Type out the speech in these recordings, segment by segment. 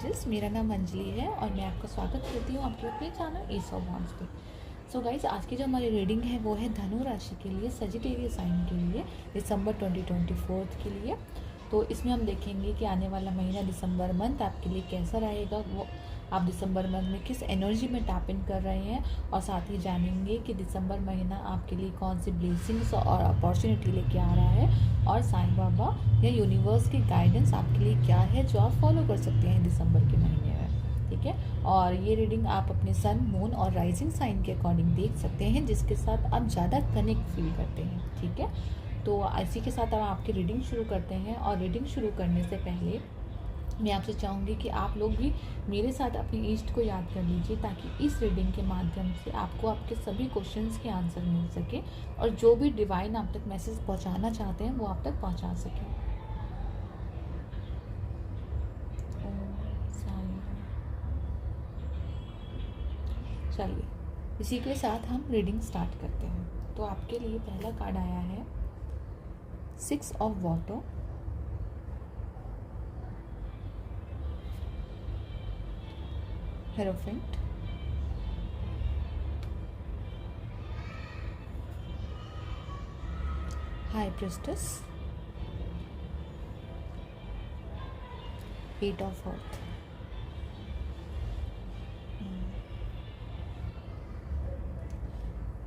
Angels. मेरा नाम अंजलि है और मैं आपका स्वागत करती हूँ आपके अपने चैनल ईस ऑफ वॉन्ड्स पे। सो गाइज, आज की जो हमारी रीडिंग है वो है धनु राशि के लिए, सजिटेरियस साइन के लिए, दिसंबर 2024 के लिए। तो इसमें हम देखेंगे कि आने वाला महीना दिसंबर मंथ आपके लिए कैसा रहेगा, वो आप दिसंबर मंथ में किस एनर्जी में टैप इन कर रहे हैं, और साथ ही जानेंगे कि दिसंबर महीना आपके लिए कौन सी ब्लेसिंग्स और अपॉर्चुनिटी लेके आ रहा है, और साईं बाबा या यूनिवर्स की गाइडेंस आपके लिए क्या है जो आप फॉलो कर सकते हैं दिसंबर के महीने में। ठीक है, और ये रीडिंग आप अपने सन, मून और राइजिंग साइन के अकॉर्डिंग देख सकते हैं, जिसके साथ आप ज़्यादा कनेक्ट फील करते हैं। ठीक है, तो इसी के साथ हम आपकी रीडिंग शुरू करते हैं। और रीडिंग शुरू करने से पहले मैं आपसे चाहूँगी कि आप लोग भी मेरे साथ अपने ईस्ट को याद कर लीजिए, ताकि इस रीडिंग के माध्यम से आपको आपके सभी क्वेश्चंस के आंसर मिल सके, और जो भी डिवाइन आप तक मैसेज पहुंचाना चाहते हैं वो आप तक पहुंचा सकें। चलिए, इसी के साथ हम रीडिंग स्टार्ट करते हैं। तो आपके लिए पहला कार्ड आया है 6 of water, hierophant, high priestess, 8 of earth.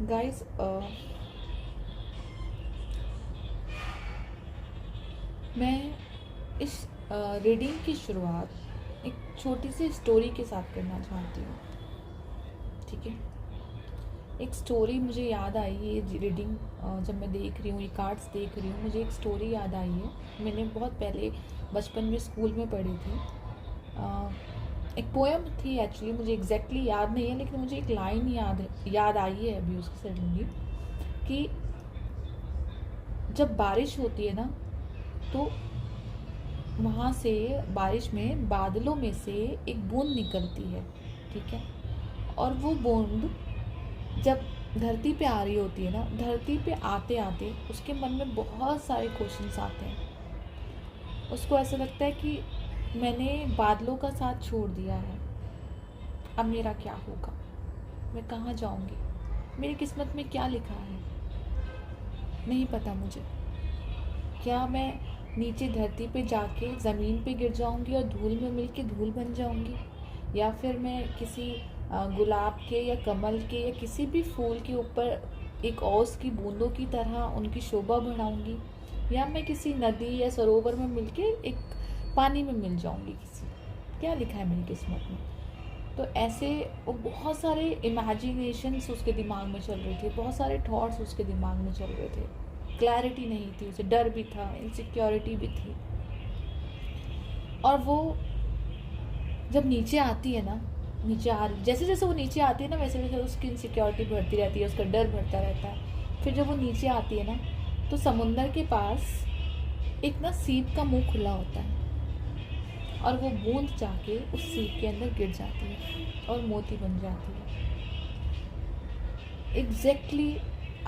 Guys, मैं इस रीडिंग की शुरुआत एक छोटी सी स्टोरी के साथ करना चाहती हूँ। ठीक है, एक स्टोरी मुझे याद आई है। ये रीडिंग जब मैं देख रही हूँ, ये कार्ड्स देख रही हूँ, मुझे एक स्टोरी याद आई है। मैंने बहुत पहले बचपन में स्कूल में पढ़ी थी। एक पोएम थी एक्चुअली, मुझे एग्जैक्टली याद नहीं है, लेकिन मुझे एक लाइन याद आई है अभी उसकी सडनली, कि जब बारिश होती है ना, तो वहाँ से बारिश में बादलों में से एक बूंद निकलती है। ठीक है, और वो बूंद जब धरती पे आ रही होती है ना, धरती पे आते आते उसके मन में बहुत सारे क्वेश्चंस आते हैं। उसको ऐसा लगता है कि मैंने बादलों का साथ छोड़ दिया है, अब मेरा क्या होगा, मैं कहाँ जाऊँगी, मेरी किस्मत में क्या लिखा है, नहीं पता मुझे। क्या मैं नीचे धरती पे जाके ज़मीन पे गिर जाऊँगी और धूल में मिल के धूल बन जाऊँगी, या फिर मैं किसी गुलाब के या कमल के या किसी भी फूल के ऊपर एक ओस की बूंदों की तरह उनकी शोभा बढ़ाऊँगी, या मैं किसी नदी या सरोवर में मिलके एक पानी में मिल जाऊँगी किसी, क्या लिखा है मेरी किस्मत में। तो ऐसे वो बहुत सारे इमेजिनेशंस उसके दिमाग में चल रहे थे, बहुत सारे थॉट्स उसके दिमाग में चल रहे थे। क्लैरिटी नहीं थी उसे, डर भी था, इनसिक्योरिटी भी थी। और वो जब नीचे आती है ना, जैसे जैसे वो नीचे आती है ना, वैसे वैसे उसकी इनसिक्योरिटी बढ़ती रहती है, उसका डर बढ़ता रहता है। फिर जब वो नीचे आती है ना, तो समुंदर के पास एक ना सीप का मुंह खुला होता है, और वो बूंद जाके उस सीप के अंदर गिर जाती है और मोती बन जाती है। एग्जैक्टली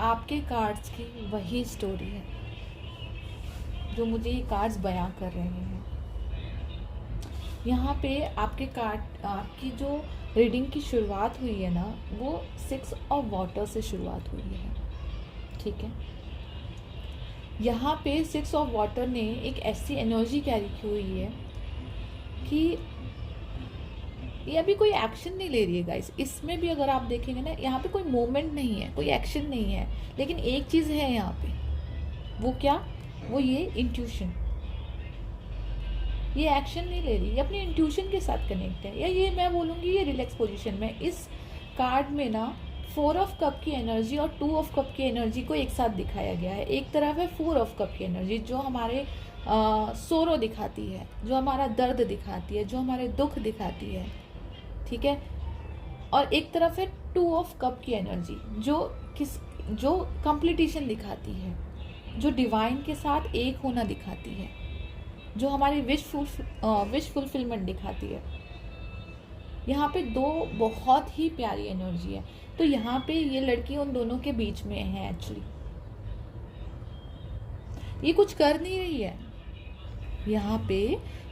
आपके कार्ड्स की वही स्टोरी है जो मुझे ये कार्ड्स बयां कर रहे हैं। यहाँ पे आपके कार्ड, आपकी जो रीडिंग की शुरुआत हुई है ना, वो 6 ऑफ वाटर से शुरुआत हुई है। ठीक है, यहाँ पे 6 ऑफ वाटर ने एक ऐसी एनर्जी कैरी की हुई है कि ये अभी कोई एक्शन नहीं ले रही है गाइस। इसमें भी अगर आप देखेंगे ना, यहाँ पे कोई मूवमेंट नहीं है, कोई एक्शन नहीं है, लेकिन एक चीज़ है यहाँ पे। वो क्या? वो ये इंट्यूशन। ये एक्शन नहीं ले रही, ये अपने इंट्यूशन के साथ कनेक्ट है, या ये मैं बोलूँगी ये रिलैक्स पोजीशन में। इस कार्ड में ना 4 ऑफ कप की एनर्जी और 2 ऑफ कप की एनर्जी को एक साथ दिखाया गया है। एक तरफ है 4 ऑफ कप की एनर्जी, जो हमारे सोरो दिखाती है, जो हमारा दर्द दिखाती है, जो हमारे दुख दिखाती है। ठीक है, और एक तरफ है 2 ऑफ कप की एनर्जी, जो कंप्लीटेशन दिखाती है, जो डिवाइन के साथ एक होना दिखाती है, जो हमारी विश फुलफिलमेंट दिखाती है। यहाँ पे दो बहुत ही प्यारी एनर्जी है। तो यहाँ पे ये लड़की उन दोनों के बीच में है एक्चुअली। ये कुछ कर नहीं रही है, यहाँ पे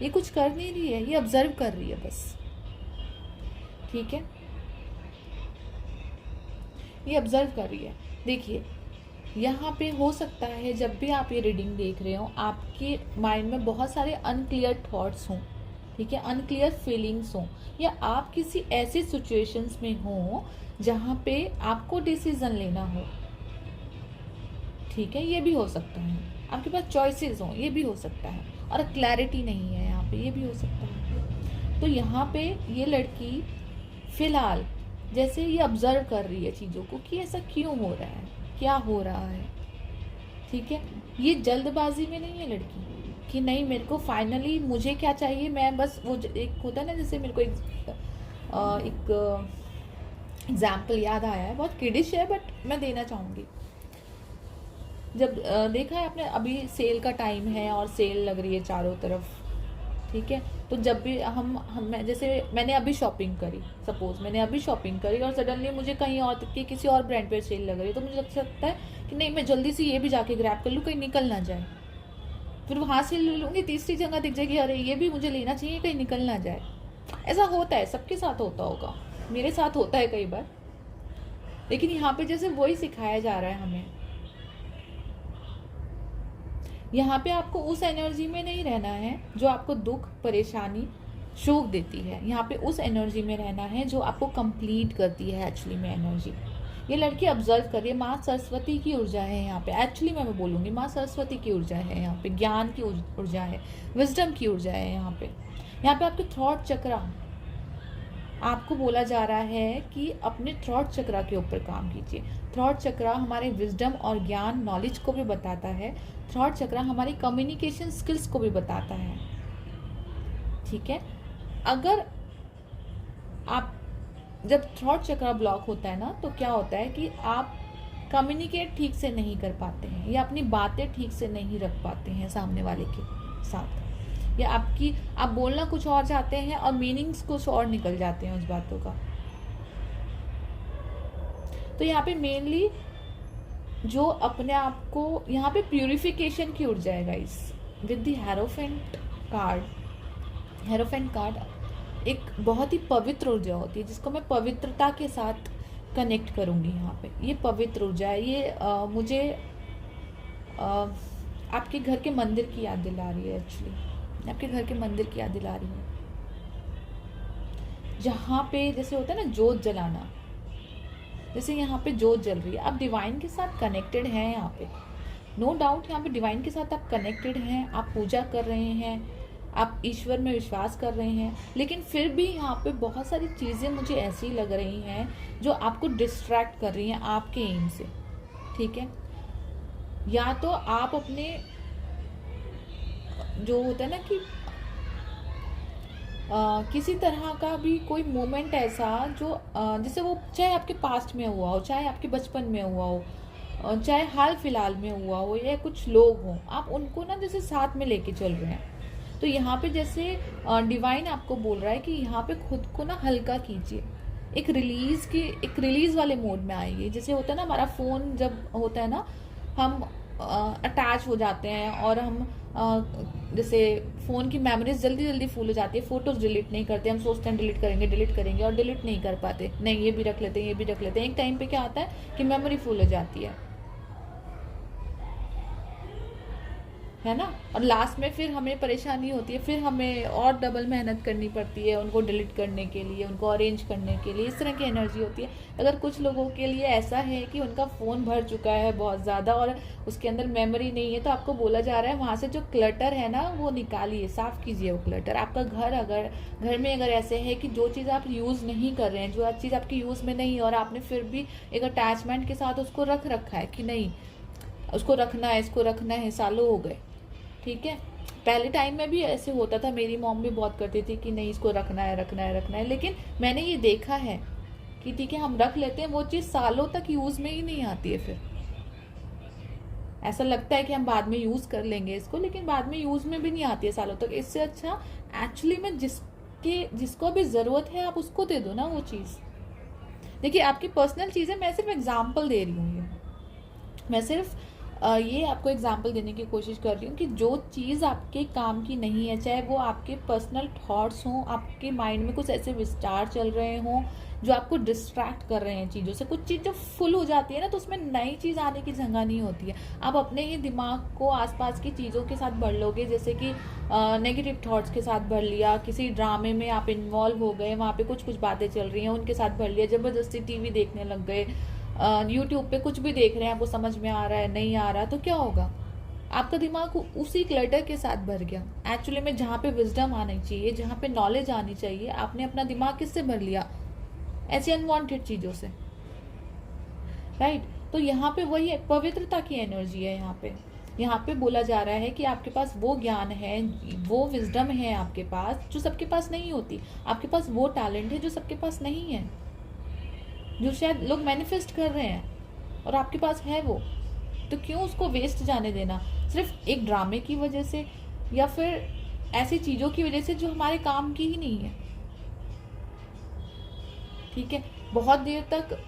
ये कुछ कर नहीं रही है, ये ऑब्जर्व कर रही है बस, ठीक है, ये ऑब्जर्व कर रही है। देखिए यहाँ पे हो सकता है जब भी आप ये रीडिंग देख रहे हो आपके माइंड में बहुत सारे अनक्लियर थॉट्स हों, ठीक है, अनक्लियर फीलिंग्स हों, या आप किसी ऐसे सिचुएशंस में हो जहाँ पे आपको डिसीजन लेना हो, ठीक है, ये भी हो सकता है। आपके पास चॉइसेस हों, ये भी हो सकता है, और क्लैरिटी नहीं है यहाँ पे, ये भी हो सकता है। तो यहाँ पे ये लड़की फिलहाल जैसे ये ऑब्जर्व कर रही है चीज़ों को कि ऐसा क्यों हो रहा है, क्या हो रहा है, ठीक है। ये जल्दबाजी में नहीं है लड़की कि नहीं मेरे को फाइनली मुझे क्या चाहिए, मैं बस वो एक होता है ना, जैसे मेरे को एक एग्जाम्पल याद आया है, बहुत किडिश है बट मैं देना चाहूँगी। जब देखा है आपने, अभी सेल का टाइम है और सेल लग रही है चारों तरफ, ठीक है, तो जब भी हम जैसे मैंने अभी शॉपिंग करी, सपोज मैंने अभी शॉपिंग करी और सडनली मुझे कहीं और की किसी और ब्रांड पे सेल लग रही है, तो मुझे लग सकता है कि नहीं मैं जल्दी से ये भी जाके ग्रैब कर लूँ, कहीं निकल ना जाए, फिर वहाँ से ले लूँगी, तीसरी जगह दिख जाएगी अरे ये भी मुझे लेना चाहिए, कहीं निकल ना जाए। ऐसा होता है, सबके साथ होता होगा, मेरे साथ होता है कई बार। लेकिन यहाँ पे जैसे वही सिखाया जा रहा है हमें, यहाँ पे आपको उस एनर्जी में नहीं रहना है जो आपको दुख, परेशानी, शोक देती है। यहाँ पे उस एनर्जी में रहना है जो आपको कंप्लीट करती है एक्चुअली में एनर्जी। ये लड़की ऑब्जर्व करिए, माँ सरस्वती की ऊर्जा है यहाँ पे, एक्चुअली मैं बोलूँगी माँ सरस्वती की ऊर्जा है यहाँ पे, ज्ञान की ऊर्जा है, विजडम की ऊर्जा है यहाँ पे। यहाँ पे आपके थॉट चक्रा, आपको बोला जा रहा है कि अपने थॉट चक्रा के ऊपर काम कीजिए। थॉट चक्रा हमारे विजडम और ज्ञान, नॉलेज को भी बताता है। थॉट चक्रा हमारी कम्युनिकेशन स्किल्स को भी बताता है, ठीक है। अगर आप जब थॉट चक्रा ब्लॉक होता है ना, तो क्या होता है कि आप कम्युनिकेट ठीक से नहीं कर पाते हैं, या अपनी बातें ठीक से नहीं रख पाते हैं सामने वाले के साथ, या आप बोलना कुछ और चाहते हैं और मीनिंग्स कुछ और निकल जाते हैं उस बातों का। तो यहाँ पे मेनली जो अपने आप को, यहाँ पे प्यूरिफिकेशन की ऊर्जा है guys, with the hierophant card. Hierophant card एक बहुत ही पवित्र ऊर्जा होती है, जिसको मैं पवित्रता के साथ कनेक्ट करूँगी यहाँ पे। ये पवित्र ऊर्जा है, ये मुझे आपके घर के मंदिर की याद दिला रही है, एक्चुअली आपके घर के मंदिर की याद दिला रही है, जहाँ पे जैसे होता है ना जोत जलाना, जैसे यहाँ पे जोत जल रही है, आप डिवाइन के साथ कनेक्टेड हैं यहाँ पे, नो डाउट यहाँ पे डिवाइन के साथ आप कनेक्टेड हैं, आप पूजा कर रहे हैं, आप ईश्वर में विश्वास कर रहे हैं, लेकिन फिर भी यहाँ पे बहुत सारी चीज़ें मुझे ऐसी लग रही हैं जो आपको डिस्ट्रैक्ट कर रही हैं आपके एम से, ठीक है। या तो आप अपने जो होता है ना कि किसी तरह का भी कोई मोमेंट ऐसा जो जैसे वो चाहे आपके पास्ट में हुआ हो, चाहे आपके बचपन में हुआ हो, चाहे हाल फिलहाल में हुआ हो, या कुछ लोग हों, आप उनको ना जैसे साथ में लेके चल रहे हैं। तो यहाँ पे जैसे डिवाइन आपको बोल रहा है कि यहाँ पे खुद को ना हल्का कीजिए, एक रिलीज वाले मोड में आइए। जैसे होता है ना हमारा फ़ोन जब होता है ना, हम अटैच हो जाते हैं और हम जैसे फ़ोन की मेमोरीज जल्दी जल्दी फुल हो जाती है, फ़ोटोज़ डिलीट नहीं करते, हम सोचते हैं डिलीट करेंगे और डिलीट नहीं कर पाते, नहीं ये भी रख लेते हैं, ये भी रख लेते हैं। एक टाइम पे क्या आता है कि मेमोरी फुल हो जाती है ना, और लास्ट में फिर हमें परेशानी होती है, फिर हमें और डबल मेहनत करनी पड़ती है उनको डिलीट करने के लिए, उनको अरेंज करने के लिए, इस तरह की एनर्जी होती है। अगर कुछ लोगों के लिए ऐसा है कि उनका फ़ोन भर चुका है बहुत ज़्यादा और उसके अंदर मेमोरी नहीं है, तो आपको बोला जा रहा है वहाँ से जो क्लटर है ना वो निकालिए, साफ़ कीजिए वो क्लटर। आपका घर में अगर ऐसे है कि जो चीज़ आप यूज़ नहीं कर रहे हैं, जो चीज़ आपकी यूज़ में नहीं है और आपने फिर भी एक अटैचमेंट के साथ उसको रख रखा है कि नहीं उसको रखना है, इसको रखना है, सालों हो गए, ठीक है। पहले टाइम में भी ऐसे होता था, मेरी मॉम भी बहुत करती थी कि नहीं इसको रखना है, लेकिन मैंने ये देखा है कि ठीक है हम रख लेते हैं, वो चीज़ सालों तक यूज़ में ही नहीं आती है। फिर ऐसा लगता है कि हम बाद में यूज़ कर लेंगे इसको, लेकिन बाद में यूज़ में भी नहीं आती है सालों तक। इससे अच्छा एक्चुअली में जिसको भी ज़रूरत है आप उसको दे दो ना वो चीज़। देखिए आपकी पर्सनल चीज़ें, मैं सिर्फ एग्जाम्पल दे रही हूँ, मैं सिर्फ ये आपको एग्जांपल देने की कोशिश कर रही हूँ कि जो चीज़ आपके काम की नहीं है, चाहे वो आपके पर्सनल थॉट्स हों, आपके माइंड में कुछ ऐसे विचार चल रहे हों जो आपको डिस्ट्रैक्ट कर रहे हैं चीज़ों से, कुछ चीज़ जो फुल हो जाती है ना, तो उसमें नई चीज़ आने की जगह नहीं होती है। आप अपने ही दिमाग को आसपास की चीज़ों के साथ भर लोगे, जैसे कि नेगेटिव थॉट्स के साथ भर लिया, किसी ड्रामे में आप इन्वॉल्व हो गए, वहाँ पे कुछ कुछ बातें चल रही हैं उनके साथ भर लिया, ज़बरदस्ती टीवी देखने लग गए, यूट्यूब पे कुछ भी देख रहे हैं, आपको समझ में आ रहा है नहीं आ रहा, तो क्या होगा? आपका दिमाग उसी क्लटर के साथ भर गया। एक्चुअली में जहाँ पे विजडम आनी चाहिए, जहाँ पे नॉलेज आनी चाहिए, आपने अपना दिमाग किससे भर लिया? ऐसी अनवांटेड चीज़ों से, राइट? तो यहाँ पे वही पवित्रता की एनर्जी है। यहाँ पे बोला जा रहा है कि आपके पास वो ज्ञान है, वो विजडम है आपके पास जो सबके पास नहीं होती। आपके पास वो टैलेंट है जो सबके पास नहीं है, जो शायद लोग मैनिफेस्ट कर रहे हैं और आपके पास है वो। तो क्यों उसको वेस्ट जाने देना सिर्फ एक ड्रामे की वजह से, या फिर ऐसी चीज़ों की वजह से जो हमारे काम की ही नहीं है। ठीक है, बहुत देर तक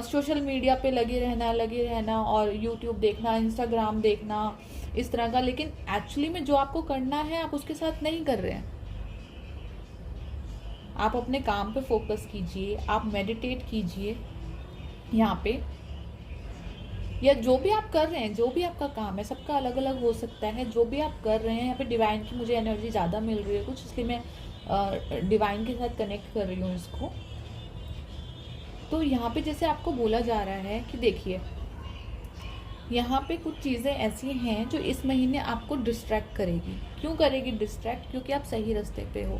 सोशल मीडिया पे लगे रहना और यूट्यूब देखना, इंस्टाग्राम देखना, इस तरह का, लेकिन एक्चुअली में जो आपको करना है आप उसके साथ नहीं कर रहे हैं। आप अपने काम पे फोकस कीजिए, आप मेडिटेट कीजिए यहाँ पे, या जो भी आप कर रहे हैं, जो भी आपका काम है, सबका अलग अलग हो सकता है। जो भी आप कर रहे हैं, यहाँ पे डिवाइन की मुझे एनर्जी ज़्यादा मिल रही है कुछ, इसलिए मैं डिवाइन के साथ कनेक्ट कर रही हूँ इसको। तो यहाँ पे जैसे आपको बोला जा रहा है कि देखिए, यहाँ पे कुछ चीज़ें ऐसी हैं जो इस महीने आपको डिस्ट्रैक्ट करेगी। क्यों करेगी डिस्ट्रैक्ट? क्योंकि आप सही रास्ते पे हो।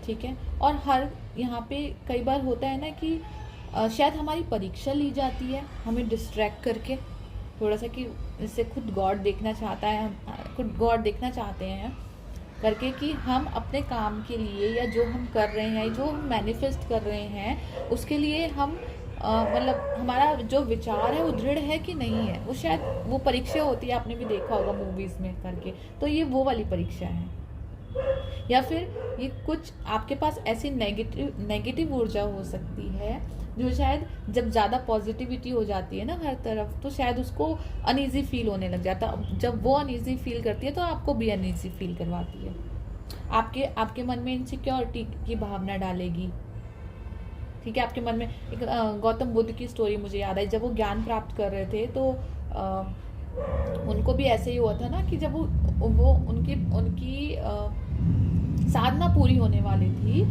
ठीक है, और हर यहाँ पे कई बार होता है ना कि शायद हमारी परीक्षा ली जाती है हमें डिस्ट्रैक्ट करके, थोड़ा सा कि इससे खुद गॉड देखना चाहता है, खुद गॉड देखना चाहते हैं करके, कि हम अपने काम के लिए या जो हम कर रहे हैं, जो हम मैनिफेस्ट कर रहे हैं, उसके लिए हम मतलब हमारा जो विचार है वो दृढ़ है कि नहीं है। वो शायद वो परीक्षा होती है, आपने भी देखा होगा मूवीज़ में करके, तो ये वो वाली परीक्षा है। या फिर ये कुछ आपके पास ऐसी नेगेटिव ऊर्जा हो सकती है जो शायद जब ज़्यादा पॉजिटिविटी हो जाती है ना हर तरफ, तो शायद उसको अनईजी फील होने लग जाता है। जब वो अनईजी फील करती है तो आपको भी अनईजी फील करवाती है, आपके मन में इनसिक्योरिटी की भावना डालेगी। ठीक है, आपके मन में एक गौतम बुद्ध की स्टोरी मुझे याद आई। जब वो ज्ञान प्राप्त कर रहे थे तो उनको भी ऐसे ही हुआ था ना कि जब वो उनकी साधना पूरी होने वाली थी,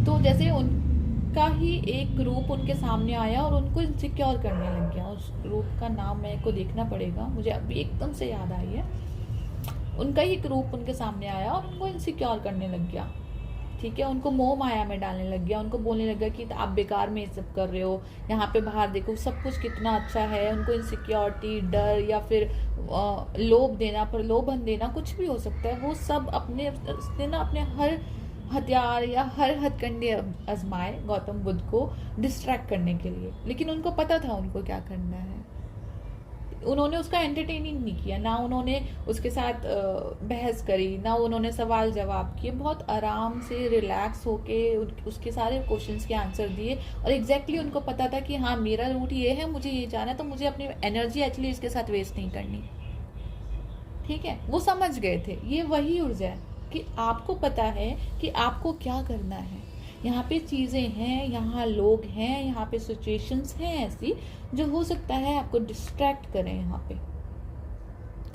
तो जैसे उनका ही एक रूप उनके सामने आया और उनको इनसिक्योर करने लग गया। उस रूप का नाम मेरे को देखना पड़ेगा, मुझे अभी एकदम से याद आई है। उनका ही एक रूप उनके सामने आया और उनको इनसिक्योर करने लग गया। ठीक है, उनको मोह माया में डालने लग गया, उनको बोलने लग गया कि आप बेकार में ये सब कर रहे हो, यहाँ पे बाहर देखो सब कुछ कितना अच्छा है। उनको इनसिक्योरिटी, डर या फिर लोभ देना, प्रलोभन देना, कुछ भी हो सकता है। वो सब अपने हर हथियार या हर हथकंडे आजमाए गौतम बुद्ध को डिस्ट्रैक्ट करने के लिए, लेकिन उनको पता था उनको क्या करना है। उन्होंने उसका एंटरटेनिंग नहीं किया, ना उन्होंने उसके साथ बहस करी, ना उन्होंने सवाल जवाब किए। बहुत आराम से रिलैक्स होके उसके सारे क्वेश्चंस के आंसर दिए, और एग्जैक्टली उनको पता था कि हाँ मेरा रूट ये है, मुझे ये जाना है, तो मुझे अपनी एनर्जी एक्चुअली इसके साथ वेस्ट नहीं करनी। ठीक है, वो समझ गए थे। ये वही ऊर्जा है कि आपको पता है कि आपको क्या करना है। यहाँ पे चीज़ें हैं, यहाँ लोग हैं, यहाँ पे सिचुएशंस हैं ऐसी जो हो सकता है आपको डिस्ट्रैक्ट करें यहाँ पे।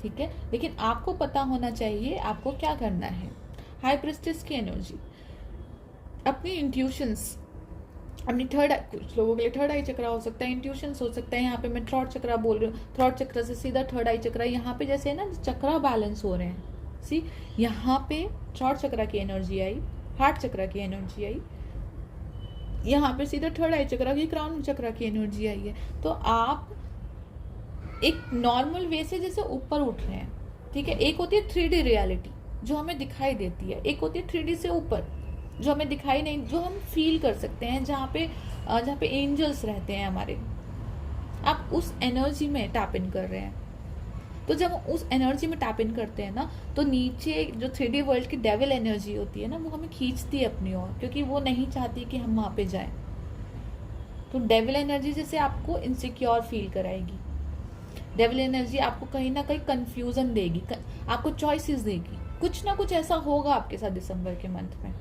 ठीक है, लेकिन आपको पता होना चाहिए आपको क्या करना है। हाई प्रिस्टेस की एनर्जी, अपनी इंट्यूशंस, अपनी थर्ड आई, कुछ लोगों के लिए थर्ड आई चक्रा हो सकता है, इंट्यूशंस हो सकता है। यहाँ पे मैं थ्रॉट चक्रा बोल रही हूँ, थ्रॉट चक्रा से सीधा थर्ड आई चक्रा। यहाँ पे जैसे ना चक्रा बैलेंस हो रहे हैं, सी यहाँ पे थ्रॉट चक्रा की एनर्जी आई, हार्ट चक्रा की एनर्जी आई, यहाँ पे सीधा थर्ड आई चक्रा की, क्राउन चक्रा की एनर्जी आई है। तो आप एक नॉर्मल वे से जैसे ऊपर उठ रहे हैं। ठीक है, एक होती है 3D रियलिटी जो हमें दिखाई देती है, एक होती है 3D से ऊपर जो हमें दिखाई नहीं, जो हम फील कर सकते हैं, जहाँ पे एंजल्स रहते हैं हमारे। आप उस एनर्जी में टैप इन कर रहे हैं। तो जब उस एनर्जी में टैप इन करते हैं ना, तो नीचे जो 3D वर्ल्ड की डेविल एनर्जी होती है ना, वो हमें खींचती है अपनी ओर, क्योंकि वो नहीं चाहती कि हम वहाँ पे जाएं। तो डेविल एनर्जी जैसे आपको इनसिक्योर फील कराएगी, डेविल एनर्जी आपको कहीं ना कहीं कंफ्यूजन देगी, आपको चॉइसेस देगी, कुछ ना कुछ ऐसा होगा आपके साथ दिसंबर के मंथ में।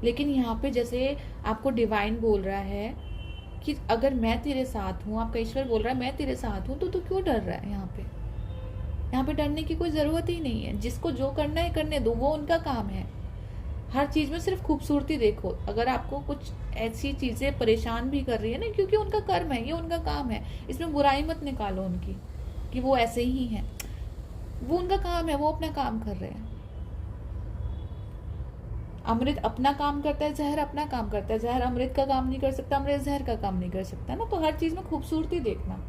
लेकिन यहाँ पे जैसे आपको डिवाइन बोल रहा है कि अगर मैं तेरे साथ हूँ, आपका ईश्वर बोल रहा है मैं तेरे साथ हूँ, तो तू क्यों डर रहा है? यहाँ पे डरने की कोई ज़रूरत ही नहीं है। जिसको जो करना है करने दो, वो उनका काम है। हर चीज़ में सिर्फ खूबसूरती देखो। अगर आपको कुछ ऐसी चीज़ें परेशान भी कर रही है ना, क्योंकि उनका कर्म है, ये उनका काम है, इसमें बुराई मत निकालो उनकी कि वो ऐसे ही हैं। वो उनका काम है, वो अपना काम कर रहे हैं। अमृत अपना काम करता है, जहर अपना काम करता है। जहर अमृत का काम नहीं कर सकता, अमृत जहर का काम नहीं कर सकता ना। तो हर चीज़ में खूबसूरती देखना।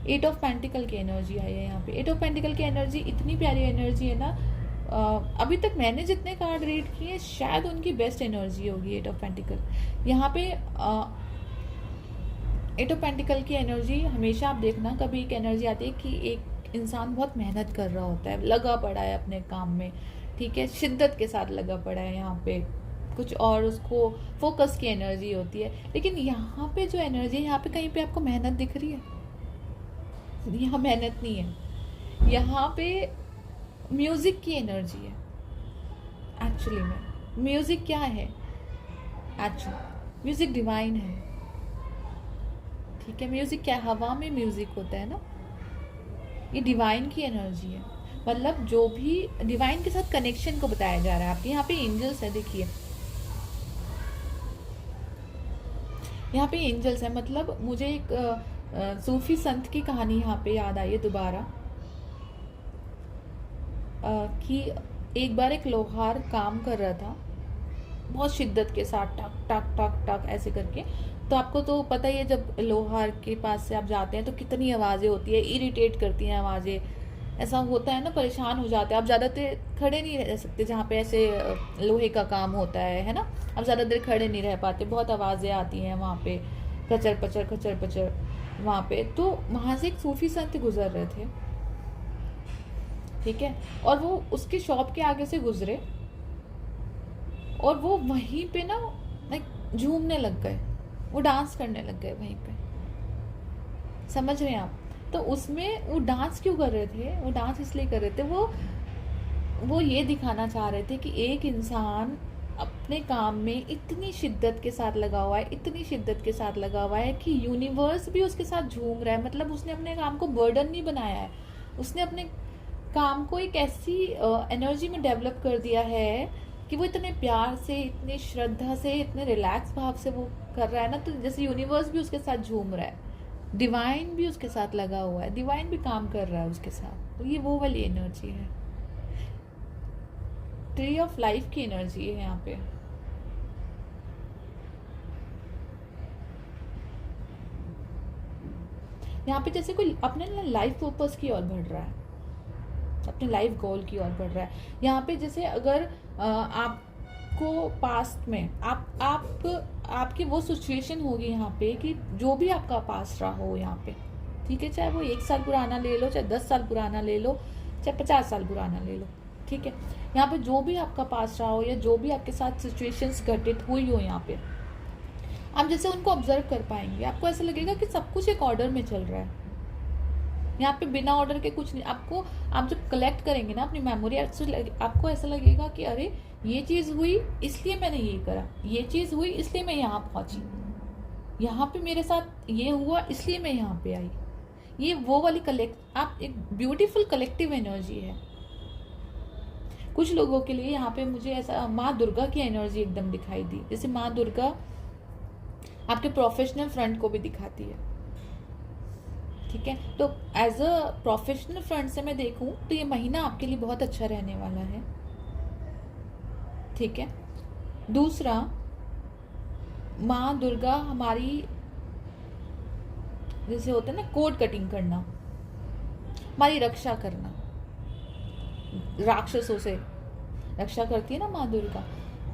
एट ऑफ पेंटिकल की एनर्जी आई है यहाँ पे। एट ऑफ पेंटिकल की एनर्जी इतनी प्यारी एनर्जी है ना, अभी तक मैंने जितने कार्ड रीड किए शायद उनकी बेस्ट एनर्जी होगी एट ऑफ पेंटिकल। यहाँ पे एट ऑफ पेंटिकल की एनर्जी हमेशा आप देखना, कभी एक एनर्जी आती है कि एक इंसान बहुत मेहनत कर रहा होता है, लगा पड़ा है अपने काम में, ठीक है, शिद्दत के साथ लगा पड़ा है यहाँ पे कुछ, और उसको फोकस की एनर्जी होती है। लेकिन यहाँ पे जो एनर्जी है, यहाँ पे कहीं पे आपको मेहनत दिख रही है? यहाँ मेहनत नहीं है, यहाँ पे म्यूजिक की एनर्जी है। एक्चुअली में म्यूजिक क्या है? एक्चुअली म्यूजिक डिवाइन है, ठीक है। म्यूजिक क्या, हवा में म्यूजिक होता है ना, ये डिवाइन की एनर्जी है। मतलब जो भी डिवाइन के साथ कनेक्शन को बताया जा रहा है आपके। यहाँ पे एंजल्स है, देखिए यहाँ पे एंजल्स है। मतलब मुझे एक सूफी संत की कहानी यहाँ पे याद आई है दोबारा, कि एक बार एक लोहार काम कर रहा था बहुत शिद्दत के साथ, टक टक टक टक ऐसे करके। तो आपको तो पता ही है, जब लोहार के पास से आप जाते हैं तो कितनी आवाज़ें होती है, इरिटेट करती हैं आवाज़ें, ऐसा होता है ना, परेशान हो जाते हैं। आप ज़्यादा देर खड़े नहीं रह सकते जहाँ पे ऐसे लोहे का काम होता है ना, आप ज़्यादा देर खड़े नहीं रह पाते, बहुत आवाज़ें आती हैं वहाँ पे, कचर पचर वहाँ पे। तो वहाँ से एक सूफी संत गुजर रहे थे, ठीक है, और वो उसके शॉप के आगे से गुजरे और वो वहीं पे ना लाइक झूमने लग गए, वो डांस करने लग गए वहीं पे, समझ रहे हैं आप? तो उसमें वो डांस क्यों कर रहे थे? वो डांस इसलिए कर रहे थे, वो ये दिखाना चाह रहे थे कि एक इंसान अपने काम में इतनी शिद्दत के साथ लगा हुआ है, इतनी शिद्दत के साथ लगा हुआ है कि यूनिवर्स भी उसके साथ झूम रहा है। मतलब उसने अपने काम को बर्डन नहीं बनाया है, उसने अपने काम को एक ऐसी एनर्जी में डेवलप कर दिया है कि वो इतने प्यार से, इतनी श्रद्धा से, इतने रिलैक्स भाव से वो कर रहा है ना। तो जैसे यूनिवर्स भी उसके साथ झूम रहा है, डिवाइन भी उसके साथ लगा हुआ है, डिवाइन भी काम कर रहा है उसके साथ। तो ये वो वाली एनर्जी है, ट्री ऑफ लाइफ की एनर्जी है यहाँ पे। यहाँ पे जैसे कोई अपने लाइफ पर्पस की ओर बढ़ रहा है, अपने लाइफ गोल की ओर बढ़ रहा है। यहाँ पे जैसे अगर आपको पास्ट में आपकी वो सिचुएशन होगी यहाँ पे कि जो भी आपका पास्ट रहा हो यहाँ पे, ठीक है, चाहे वो 1 साल पुराना ले लो, चाहे 10 साल पुराना ले लो, चाहे 50 साल पुराना ले लो, ठीक है। यहाँ पे जो भी आपका पास्ट रहा हो या जो भी आपके साथ सिचुएशंस घटित हुई हो, यहाँ पे आप जैसे उनको ऑब्जर्व कर पाएंगे, आपको ऐसा लगेगा कि सब कुछ एक ऑर्डर में चल रहा है। यहाँ पे बिना ऑर्डर के कुछ नहीं। आपको, आप जब कलेक्ट करेंगे ना अपनी मेमोरी, आपको ऐसा लगेगा कि अरे ये चीज़ हुई इसलिए मैंने ये करा, ये चीज़ हुई इसलिए मैं यहाँ पहुँची, यहाँ पे मेरे साथ ये हुआ इसलिए मैं यहाँ पे आई। ये वो वाली आप एक ब्यूटीफुल कलेक्टिव एनर्जी है। कुछ लोगों के लिए यहाँ पे मुझे ऐसा माँ दुर्गा की एनर्जी एकदम दिखाई दी। जैसे माँ दुर्गा आपके प्रोफेशनल फ्रंट को भी दिखाती है, ठीक है। तो एज अ प्रोफेशनल फ्रंट से मैं देखूं तो ये महीना आपके लिए बहुत अच्छा रहने वाला है, ठीक है। दूसरा, माँ दुर्गा हमारी, जैसे होता है ना कोड कटिंग करना, हमारी रक्षा करना, राक्षसों से रक्षा करती है ना माँ दुर्गा।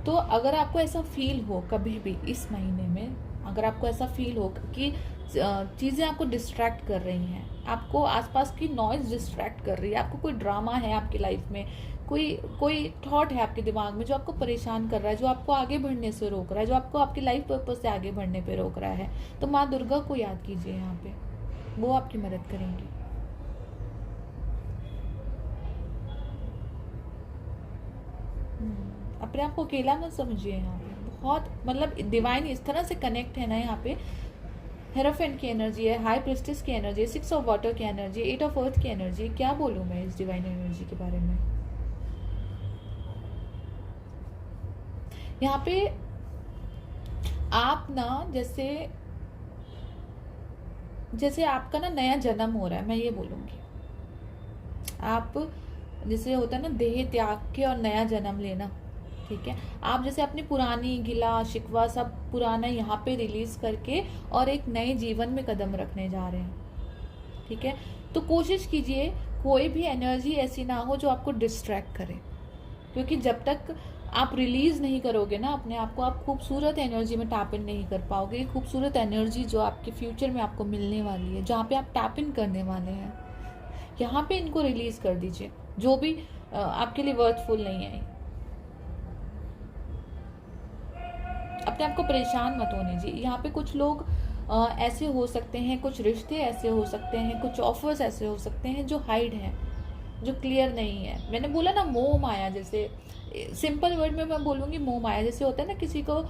तो अगर आपको ऐसा फील हो कभी भी इस महीने में, अगर आपको ऐसा फील हो कि चीज़ें आपको डिस्ट्रैक्ट कर रही हैं, आपको आसपास की नॉइज़ डिस्ट्रैक्ट कर रही है, आपको कोई ड्रामा है आपकी लाइफ में, कोई कोई थॉट है आपके दिमाग में जो आपको परेशान कर रहा है, जो आपको आगे बढ़ने से रोक रहा है, जो आपको आपकी लाइफ पर्पज से आगे बढ़ने पे रोक रहा है, तो माँ दुर्गा को याद कीजिए यहाँ पे, वो आपकी मदद करेंगी। अपने आप को अकेला मत समझिए यहाँ पे, बहुत मतलब डिवाइन इस तरह से कनेक्ट है ना यहाँ पे। हेरोफेंट की एनर्जी है, हाई प्रिस्टिस की एनर्जी है, 6 ऑफ वाटर की एनर्जी, 8 ऑफ अर्थ की एनर्जी। क्या बोलूँ मैं इस डिवाइन एनर्जी के बारे में। यहाँ पे आप ना जैसे जैसे आपका ना नया जन्म हो रहा है, मैं ये बोलूँगी। आप जैसे होता है ना देह त्याग के और नया जन्म लेना, ठीक है। आप जैसे अपनी पुरानी गिला शिकवा सब पुराना यहाँ पे रिलीज करके और एक नए जीवन में कदम रखने जा रहे हैं, ठीक है। तो कोशिश कीजिए कोई भी एनर्जी ऐसी ना हो जो आपको डिस्ट्रैक्ट करे, क्योंकि जब तक आप रिलीज नहीं करोगे ना अपने आप को, आप खूबसूरत एनर्जी में टैप इन नहीं कर पाओगे। खूबसूरत एनर्जी जो आपके फ्यूचर में आपको मिलने वाली है, जहाँ पे आप टैप इन करने वाले हैं, यहाँ पे इनको रिलीज कर दीजिए जो भी आपके लिए वर्थफुल नहीं है। अपने आप को परेशान मत होने दीजिए। यहाँ पे कुछ लोग ऐसे हो सकते हैं, कुछ रिश्ते ऐसे हो सकते हैं, कुछ ऑफर्स ऐसे हो सकते हैं जो हाइड हैं, जो क्लियर नहीं है। मैंने बोला ना मोह माया, जैसे सिंपल वर्ड में मैं बोलूँगी मोह माया। जैसे होता है ना किसी को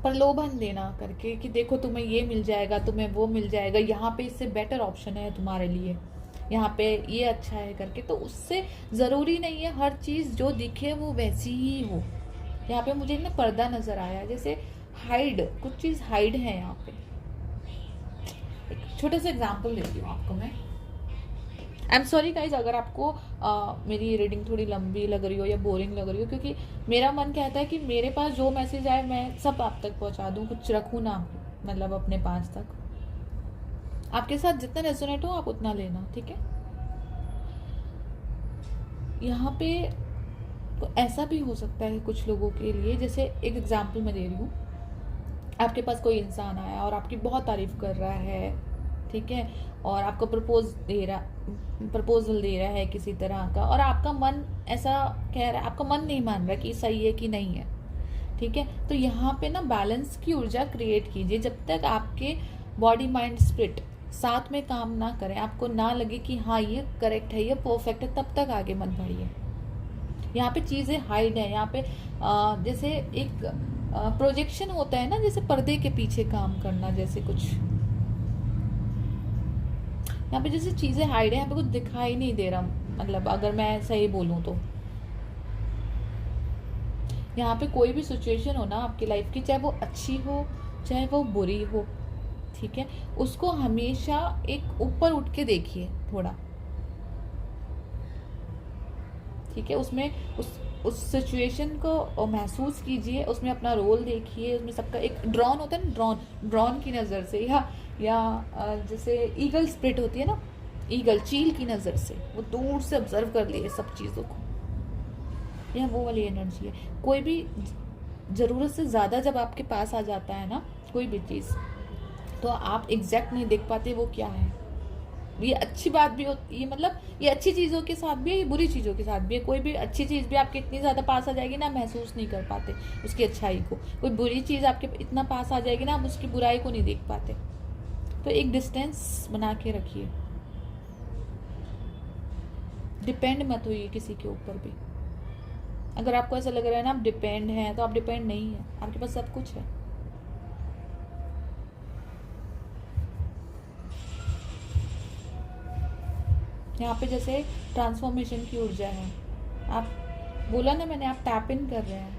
प्रलोभन देना करके कि देखो तुम्हें ये मिल जाएगा, तुम्हें वो मिल जाएगा, यहाँ पे इससे बेटर ऑप्शन है तुम्हारे लिए, यहाँ पे ये अच्छा है करके। तो उससे ज़रूरी नहीं है हर चीज़ जो दिखे वो वैसी ही हो। यहाँ पे मुझे ना पर्दा नज़र आया, जैसे हाइड, कुछ चीज़ हाइड है यहाँ पे। एक छोटा सा एग्जांपल देती हूँ आपको मैं। आई एम सॉरी गाइज अगर आपको मेरी रीडिंग थोड़ी लंबी लग रही हो या बोरिंग लग रही हो, क्योंकि मेरा मन कहता है कि मेरे पास जो मैसेज आए मैं सब आप तक पहुँचा दूँ, कुछ रखूँ ना मतलब अपने पास तक। आपके साथ जितना रेजोनेट हो आप उतना लेना, ठीक है। यहाँ पे तो ऐसा भी हो सकता है कुछ लोगों के लिए, जैसे एक एग्जांपल मैं दे रही हूँ। आपके पास कोई इंसान आया और आपकी बहुत तारीफ कर रहा है, ठीक है, और आपको प्रपोजल दे रहा है किसी तरह का, और आपका मन ऐसा कह रहा है, आपका मन नहीं मान रहा कि सही है कि नहीं है, ठीक है। तो यहाँ पे ना बैलेंस की ऊर्जा क्रिएट कीजिए। जब तक आपके बॉडी माइंड स्पिरिट साथ में काम ना करें, आपको ना लगे कि हाँ ये करेक्ट है, ये परफेक्ट है, तब तक आगे मत बढ़िए। यहाँ पे चीज़ें हाइड है। यहाँ पे जैसे एक प्रोजेक्शन होता है ना, जैसे पर्दे के पीछे काम करना, जैसे कुछ यहाँ पे जैसे चीज़ें हाइड है, यहाँ पे कुछ दिखाई नहीं दे रहा, मतलब अगर मैं सही बोलूँ तो। यहाँ पे कोई भी सिचुएशन हो ना आपकी लाइफ की, चाहे वो अच्छी हो चाहे वो बुरी हो, ठीक है, उसको हमेशा एक ऊपर उठ के देखिए थोड़ा, ठीक है। उसमें उस सिचुएशन को महसूस कीजिए, उसमें अपना रोल देखिए, उसमें सबका एक ड्रॉन होता है ना, ड्रॉन की नज़र से, या जैसे ईगल स्प्रिट होती है ना, ईगल चील की नज़र से, वो दूर से ऑब्जर्व कर लिए सब चीज़ों को। यह वो वाली एनर्जी है। कोई भी ज़रूरत से ज़्यादा जब आपके पास आ जाता है ना कोई भी चीज़, तो आप एग्जैक्ट नहीं देख पाते वो क्या है। ये अच्छी बात भी होती है, मतलब ये अच्छी चीज़ों के साथ भी है, ये बुरी चीज़ों के साथ भी है। कोई भी अच्छी चीज़ भी आपके इतनी ज़्यादा पास आ जाएगी ना, महसूस नहीं कर पाते उसकी अच्छाई को। कोई बुरी चीज़ आपके इतना पास आ जाएगी ना, आप उसकी बुराई को नहीं देख पाते। तो एक डिस्टेंस बना के रखिए, डिपेंड मत होइए किसी के ऊपर भी। अगर आपको ऐसा लग रहा है ना आप डिपेंड हैं, तो आप डिपेंड नहीं है, आपके पास सब कुछ है। यहाँ पे जैसे ट्रांसफॉर्मेशन की ऊर्जा है, आप बोला ना मैंने, आप टैप इन कर रहे हैं,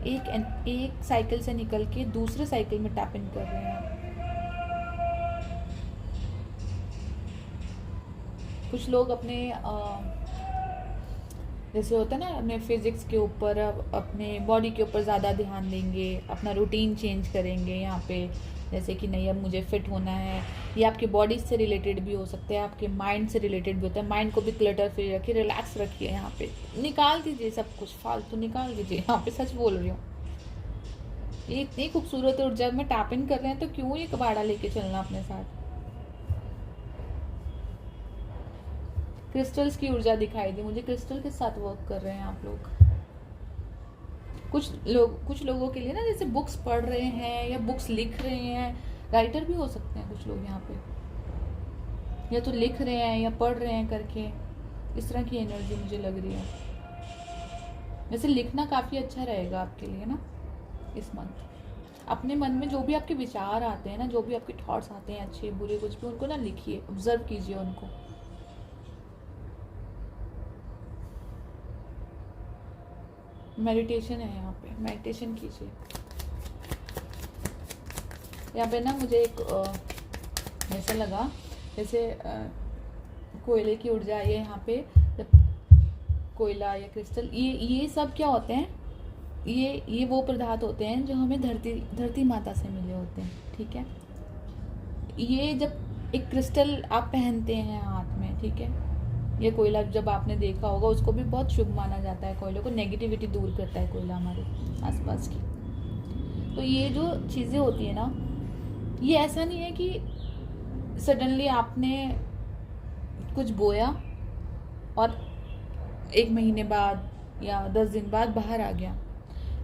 एक साइकिल से निकल के दूसरे साइकिल में टैप इन कर रहे हैं। कुछ लोग अपने जैसे होता है ना, अपने फिजिक्स के ऊपर, अपने बॉडी के ऊपर ज़्यादा ध्यान देंगे, अपना रूटीन चेंज करेंगे यहाँ पे, जैसे कि नहीं अब मुझे फिट होना है। ये आपके बॉडी से रिलेटेड भी हो सकता है, आपके माइंड से रिलेटेड भी होता है। माइंड को भी क्लटर फ्री रखिए, रिलैक्स रखिए, यहाँ पे निकाल दीजिए सब कुछ फालतू निकाल दीजिए, यहाँ पे सच बोल रही हूँ। ये इतनी खूबसूरत ऊर्जा में टैप इन कर रहे हैं, तो क्यों ये कबाड़ा लेके चलना अपने साथ। क्रिस्टल्स की ऊर्जा दिखाई दी मुझे, क्रिस्टल के साथ वर्क कर रहे हैं आप लोग। कुछ लोगों के लिए ना, जैसे बुक्स पढ़ रहे हैं या बुक्स लिख रहे हैं, राइटर भी हो सकते हैं कुछ लोग यहाँ पे, या तो लिख रहे हैं या पढ़ रहे हैं करके, इस तरह की एनर्जी मुझे लग रही है। वैसे लिखना काफ़ी अच्छा रहेगा आपके लिए ना इस मंथ। अपने मन में जो भी आपके विचार आते हैं ना, जो भी आपके थॉट्स आते हैं, अच्छे बुरे कुछ भी, उनको ना लिखिए, ऑब्जर्व कीजिए उनको। मेडिटेशन है यहाँ पे, मेडिटेशन कीजिए। यहाँ पे ना मुझे एक ऐसा लगा जैसे कोयले की ऊर्जा आई है यहाँ पे। जब कोयला या क्रिस्टल, ये सब क्या होते हैं, ये वो पदार्थ होते हैं जो हमें धरती माता से मिले होते हैं, ठीक है। ये जब एक क्रिस्टल आप पहनते हैं हाथ में, ठीक है, ये कोयला जब आपने देखा होगा, उसको भी बहुत शुभ माना जाता है। कोयले को नेगेटिविटी दूर करता है कोयला हमारे आसपास की। तो ये जो चीज़ें होती है ना, ये ऐसा नहीं है कि सडनली आपने कुछ बोया और 1 महीने बाद या 10 दिन बाद बाहर आ गया।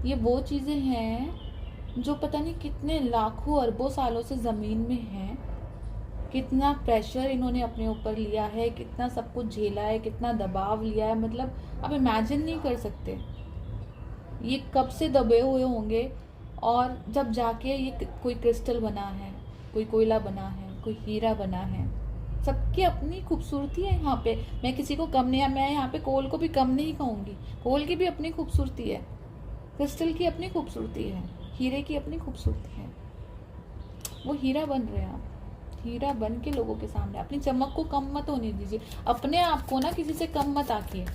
ये वो चीज़ें हैं जो पता नहीं कितने लाखों अरबों सालों से ज़मीन में हैं। कितना प्रेशर इन्होंने अपने ऊपर लिया है, कितना सब कुछ झेला है, कितना दबाव लिया है, मतलब आप इमेजिन नहीं कर सकते ये कब से दबे हुए होंगे। और जब जाके ये कोई क्रिस्टल बना है, कोई कोयला बना है, कोई हीरा बना है, सबकी अपनी खूबसूरती है यहाँ पे। मैं किसी को कम नहीं, मैं यहाँ पे कोल को भी कम नहीं कहूँगी। कोल की भी अपनी खूबसूरती है, क्रिस्टल की अपनी खूबसूरती है, हीरे की अपनी खूबसूरती है। वो हीरा बन रहे हैं आप, हीरा बन के लोगों के सामने अपनी चमक को कम मत होने दीजिए। अपने आप को ना किसी से कम मत आकिए,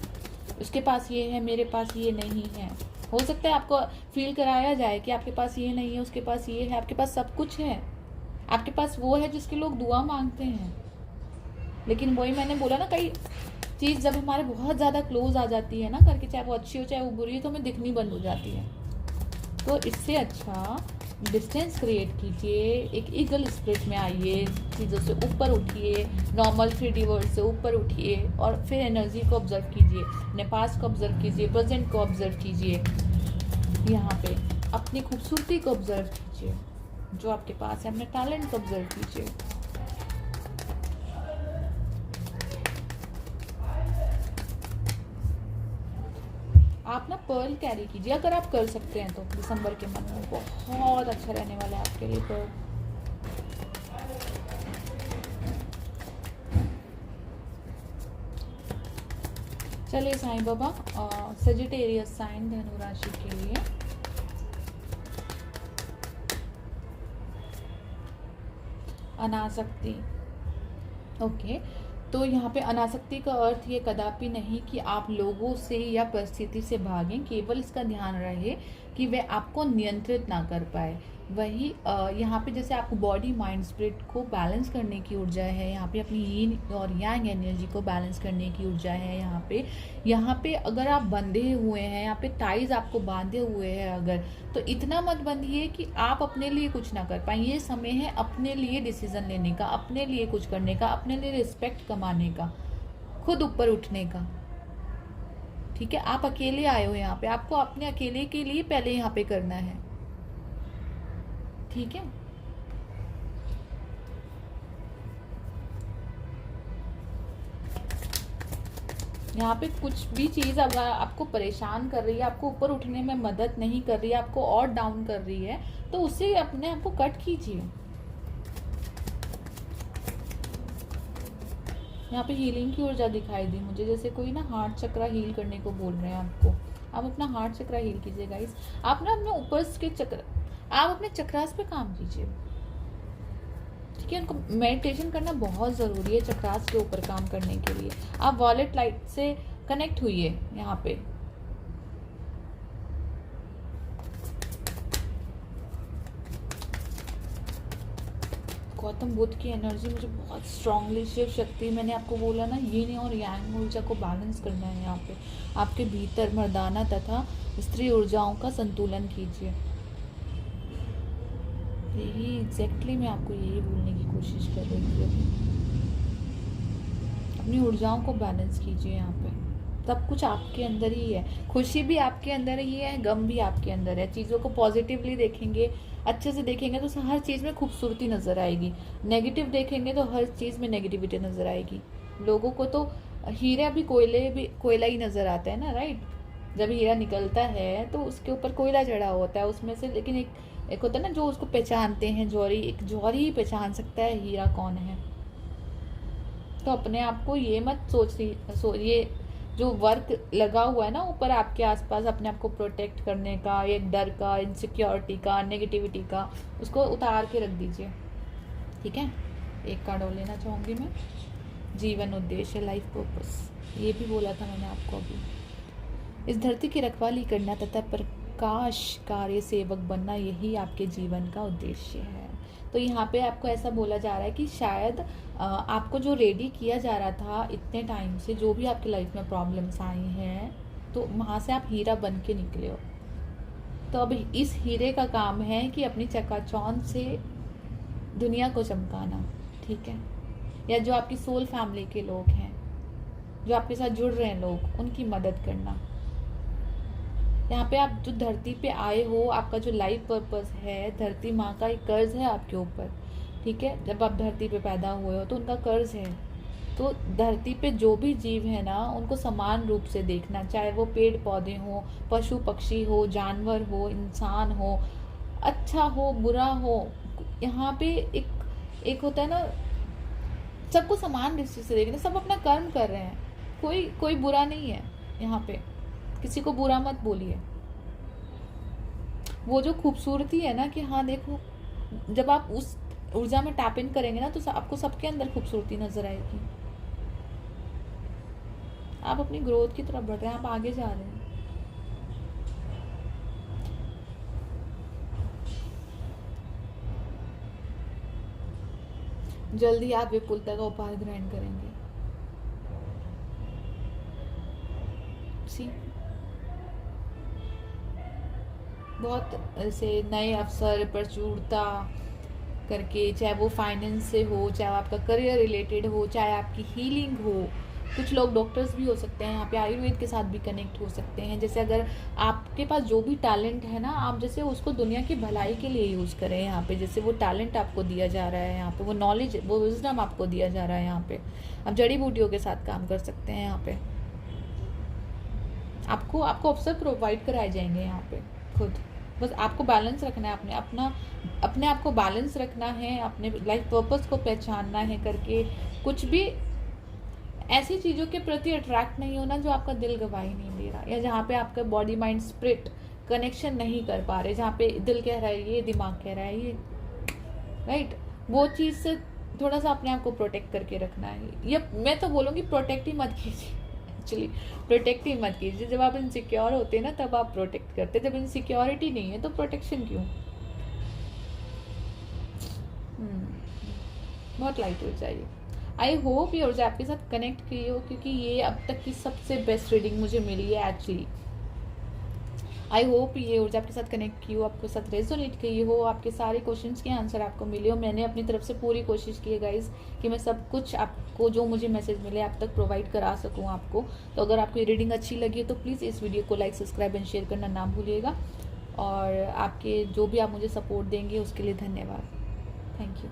उसके पास ये है, मेरे पास ये नहीं है। हो सकता है आपको फील कराया जाए कि आपके पास ये नहीं है, उसके पास ये है। आपके पास सब कुछ है, आपके पास वो है जिसके लोग दुआ मांगते हैं। लेकिन वही मैंने बोला ना, कई चीज़ जब हमारे बहुत ज़्यादा क्लोज आ जाती है ना करके, चाहे वो अच्छी हो चाहे वो बुरी हो, तो हमें दिखनी बंद हो जाती है। तो इससे अच्छा डिस्टेंस क्रिएट कीजिए, एक ईगल स्पिरिट में आइए, चीज़ों से ऊपर उठिए, नॉर्मल 3D वर्ल्ड से ऊपर उठिए और फिर एनर्जी को ऑब्जर्व कीजिए, अपने पास्ट को ऑब्जर्व कीजिए, प्रेजेंट को ऑब्जर्व कीजिए, यहाँ पे अपनी खूबसूरती को ऑब्जर्व कीजिए, जो आपके पास है, अपने टैलेंट को ऑब्जर्व कीजिए। आप ना पर्ल कैरी कीजिए अगर आप कर सकते हैं तो। दिसंबर के मंथ में बहुत अच्छा रहने वाला है आपके लिए पर्ल। चलिए साईं बाबा, सजिटेरियस साइन धनु राशि के लिए अनासक्ति। ओके, तो यहाँ पे अनासक्ति का अर्थ ये कदापि नहीं कि आप लोगों से या परिस्थिति से भागें, केवल इसका ध्यान रहे कि वे आपको नियंत्रित ना कर पाए। वही यहाँ पे जैसे आपको बॉडी माइंड स्पिरिट को बैलेंस करने की ऊर्जा है, यहाँ पे अपनी यीन और यांग एनर्जी को बैलेंस करने की ऊर्जा है। यहाँ पे अगर आप बंधे हुए हैं, यहाँ पे टाइज आपको बांधे हुए हैं अगर, तो इतना मत बंधिए कि आप अपने लिए कुछ ना कर पाए। ये समय है अपने लिए डिसीजन लेने का, अपने लिए कुछ करने का, अपने लिए रिस्पेक्ट कमाने का, खुद ऊपर उठने का। ठीक है, आप अकेले आए हो यहाँ पे, आपको अपने अकेले के लिए पहले यहाँ पे करना है। ठीक है, यहाँ पे कुछ भी चीज़ अगर आपको परेशान कर रही है, आपको ऊपर उठने में मदद नहीं कर रही है, आपको और डाउन कर रही है, तो उससे अपने आप को कट कीजिए। यहाँ पे हीलिंग की ऊर्जा दिखाई दी मुझे, जैसे कोई ना हार्ट चक्रा हील करने को बोल रहे हैं आपको। आप अपना हार्ट चक्रा हील कीजिए गाइस। आप ना अपने ऊपर के चक्र, आप अपने चक्रास पे काम कीजिए। ठीक है, उनको मेडिटेशन करना बहुत ज़रूरी है चक्रास के ऊपर काम करने के लिए। आप वॉलेट लाइट से कनेक्ट हुई है यहाँ पे। गौतम बुद्ध की एनर्जी मुझे बहुत स्ट्रांगली, शिव शक्ति, मैंने आपको बोला ना, यीन और यांग ऊर्जा को बैलेंस करना है यहाँ पे। आपके भीतर मर्दाना तथा स्त्री ऊर्जाओं का संतुलन कीजिए। यही एग्जैक्टली मैं आपको यही बोलने की कोशिश कर रही थी अभी। अपनी ऊर्जाओं को बैलेंस कीजिए यहाँ पे। सब कुछ आपके अंदर ही है, खुशी भी आपके अंदर ही है, गम भी आपके अंदर है। चीज़ों को पॉजिटिवली देखेंगे, अच्छे से देखेंगे तो हर चीज़ में खूबसूरती नज़र आएगी। नेगेटिव देखेंगे तो हर चीज़ में नेगेटिविटी नज़र आएगी। लोगों को तो हीरा भी कोयला ही नज़र आता है ना, राइट। जब हीरा निकलता है तो उसके ऊपर कोयला चढ़ा होता है उसमें से, लेकिन एक होता है ना जो उसको पहचानते हैं, जौहरी, एक जौहरी ही पहचान सकता है हीरा कौन है। तो अपने आप को ये मत ये जो वर्क लगा हुआ है ना ऊपर आपके आसपास अपने आप को प्रोटेक्ट करने का, एक डर का, इनसिक्योरिटी का, नेगेटिविटी का, उसको उतार के रख दीजिए, ठीक है। एक कार्ड और लेना चाहूँगी मैं। जीवन उद्देश्य, लाइफ पर्पस, ये भी बोला था मैंने आपको अभी। इस धरती की रखवाली करना तथा प्रकाश कार्य सेवक बनना, यही आपके जीवन का उद्देश्य है। तो यहाँ पे आपको ऐसा बोला जा रहा है कि शायद आपको जो रेडी किया जा रहा था इतने टाइम से, जो भी आपकी लाइफ में प्रॉब्लम्स आई हैं, तो वहाँ से आप हीरा बन के निकले हो। तो अब इस हीरे का काम है कि अपनी चकाचौंध से दुनिया को चमकाना, ठीक है। या जो आपकी सोल फैमिली के लोग हैं, जो आपके साथ जुड़ रहे हैं लोग, उनकी मदद करना। यहाँ पे आप जो धरती पे आए हो, आपका जो लाइफ पर्पस है, धरती माँ का एक कर्ज है आपके ऊपर, ठीक है। जब आप धरती पे पैदा हुए हो तो उनका कर्ज है। तो धरती पे जो भी जीव है ना, उनको समान रूप से देखना, चाहे वो पेड़ पौधे हो, पशु पक्षी हो, जानवर हो, इंसान हो, अच्छा हो बुरा हो। यहाँ पे एक होता है ना, सबको समान दृष्टि से देखना, सब अपना कर्म कर रहे हैं, कोई बुरा नहीं है यहाँ पे, किसी को बुरा मत बोलिए। वो जो खूबसूरती है ना कि हाँ देखो, जब आप उस ऊर्जा में टैप इन करेंगे ना तो आपको सबके अंदर खूबसूरती नजर आएगी। आप अपनी ग्रोथ की तरफ बढ़ रहे हैं, आप आगे जा रहे हैं। जल्दी आप विपुलता का उपाय ग्रहण करेंगे। सी बहुत ऐसे नए अवसर, प्रचुरता करके, चाहे वो फाइनेंस से हो, चाहे आपका करियर रिलेटेड हो, चाहे आपकी हीलिंग हो। कुछ लोग डॉक्टर्स भी हो सकते हैं यहाँ पे, आयुर्वेद के साथ भी कनेक्ट हो सकते हैं। जैसे अगर आपके पास जो भी टैलेंट है ना, आप जैसे उसको दुनिया की भलाई के लिए यूज़ करें। यहाँ पे जैसे वो टैलेंट आपको दिया जा रहा है, यहाँ पे वो नॉलेज, वो विजडम आपको दिया जा रहा है। यहाँ पे आप जड़ी बूटियों के साथ काम कर सकते हैं। यहाँ पे आपको अवसर प्रोवाइड कराए जाएंगे यहाँ पे खुद। बस आपको बैलेंस रखना है, अपने आप को बैलेंस रखना है, अपने लाइफ पर्पस को पहचानना है करके। कुछ भी ऐसी चीज़ों के प्रति अट्रैक्ट नहीं होना जो आपका दिल गवाही नहीं दे रहा, या जहाँ पे आपका बॉडी माइंड स्पिरिट कनेक्शन नहीं कर पा रहे, जहाँ पे दिल कह रहा है ये, दिमाग कह रहा है ये, राइट। वो चीज़ से थोड़ा सा अपने आप को प्रोटेक्ट करके रखना है। ये मैं तो बोलूँगी प्रोटेक्ट ही मत कीजिए, एक्चुअली प्रोटेक्ट ही मत कीजिए। जब आप इनसिक्योर होते हैं ना तब आप प्रोटेक्ट करते हैं, जब इनसिक्योरिटी नहीं है तो प्रोटेक्शन क्यों। बहुत लाइट हो जाइए। आई होप ये ऊर्जा आपके साथ कनेक्ट की हो, क्योंकि ये अब तक की सबसे बेस्ट रीडिंग मुझे मिली है एक्चुअली। आई होप ये ऊर्जा आपके साथ कनेक्ट की हो, आपके साथ रेजोनेट की हो, आपके सारे क्वेश्चंस के आंसर आपको मिले हो। मैंने अपनी तरफ से पूरी कोशिश की है गाइज कि मैं सब कुछ आपको जो मुझे मैसेज मिले आप तक प्रोवाइड करा सकूँ आपको। तो अगर आपको ये रीडिंग अच्छी लगी तो प्लीज़ इस वीडियो को लाइक, सब्सक्राइब एंड शेयर करना ना भूलिएगा। और आपके जो भी आप मुझे सपोर्ट देंगे उसके लिए धन्यवाद। Thank you.